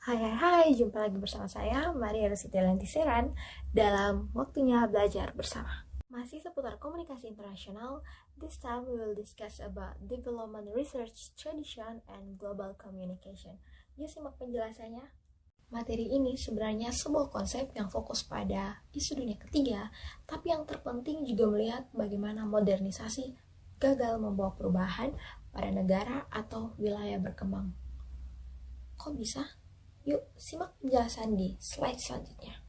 Hai, jumpa lagi bersama saya, Maria Rosita Lantiseran, dalam Waktunya Belajar Bersama. Masih seputar komunikasi internasional, this time we will discuss about development research, tradition, and global communication. Yuk simak penjelasannya. Materi ini sebenarnya sebuah konsep yang fokus pada isu dunia ketiga, tapi yang terpenting juga melihat bagaimana modernisasi gagal membawa perubahan pada negara atau wilayah berkembang. Kok bisa? Yuk, simak penjelasan di slide selanjutnya.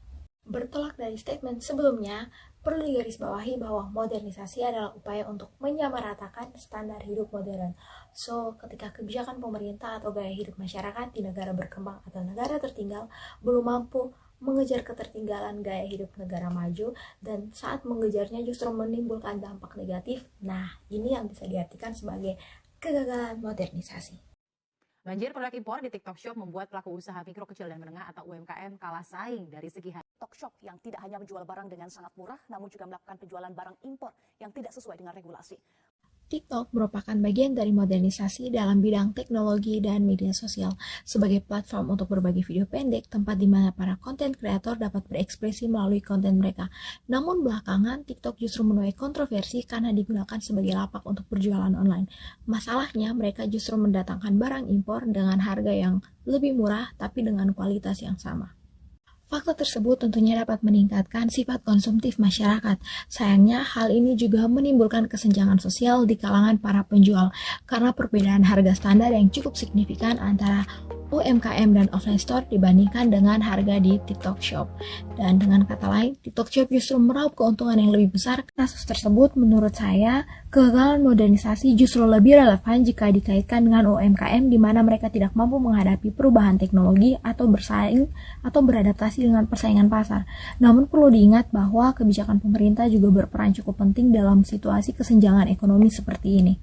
Bertolak dari statement sebelumnya, perlu digarisbawahi bahwa modernisasi adalah upaya untuk menyamaratakan standar hidup modern. So, ketika kebijakan pemerintah atau gaya hidup masyarakat di negara berkembang atau negara tertinggal belum mampu mengejar ketertinggalan gaya hidup negara maju, dan saat mengejarnya justru menimbulkan dampak negatif, nah ini yang bisa diartikan sebagai kegagalan modernisasi. Banjir produk impor di TikTok Shop membuat pelaku usaha mikro, kecil, dan menengah atau UMKM kalah saing dari segi harga. TikTok Shop yang tidak hanya menjual barang dengan sangat murah, namun juga melakukan penjualan barang impor yang tidak sesuai dengan regulasi. TikTok merupakan bagian dari modernisasi dalam bidang teknologi dan media sosial sebagai platform untuk berbagi video pendek, tempat di mana para konten kreator dapat berekspresi melalui konten mereka. Namun belakangan, TikTok justru menuai kontroversi karena digunakan sebagai lapak untuk berjualan online. Masalahnya, mereka justru mendatangkan barang impor dengan harga yang lebih murah tapi dengan kualitas yang sama. Fakta tersebut tentunya dapat meningkatkan sifat konsumtif masyarakat. Sayangnya, hal ini juga menimbulkan kesenjangan sosial di kalangan para penjual karena perbedaan harga standar yang cukup signifikan antara UMKM dan offline store dibandingkan dengan harga di TikTok Shop. Dan dengan kata lain, TikTok Shop justru meraup keuntungan yang lebih besar. Kasus tersebut menurut saya, kegagalan modernisasi justru lebih relevan jika dikaitkan dengan UMKM di mana mereka tidak mampu menghadapi perubahan teknologi atau bersaing atau beradaptasi dengan persaingan pasar. Namun perlu diingat bahwa kebijakan pemerintah juga berperan cukup penting dalam situasi kesenjangan ekonomi seperti ini.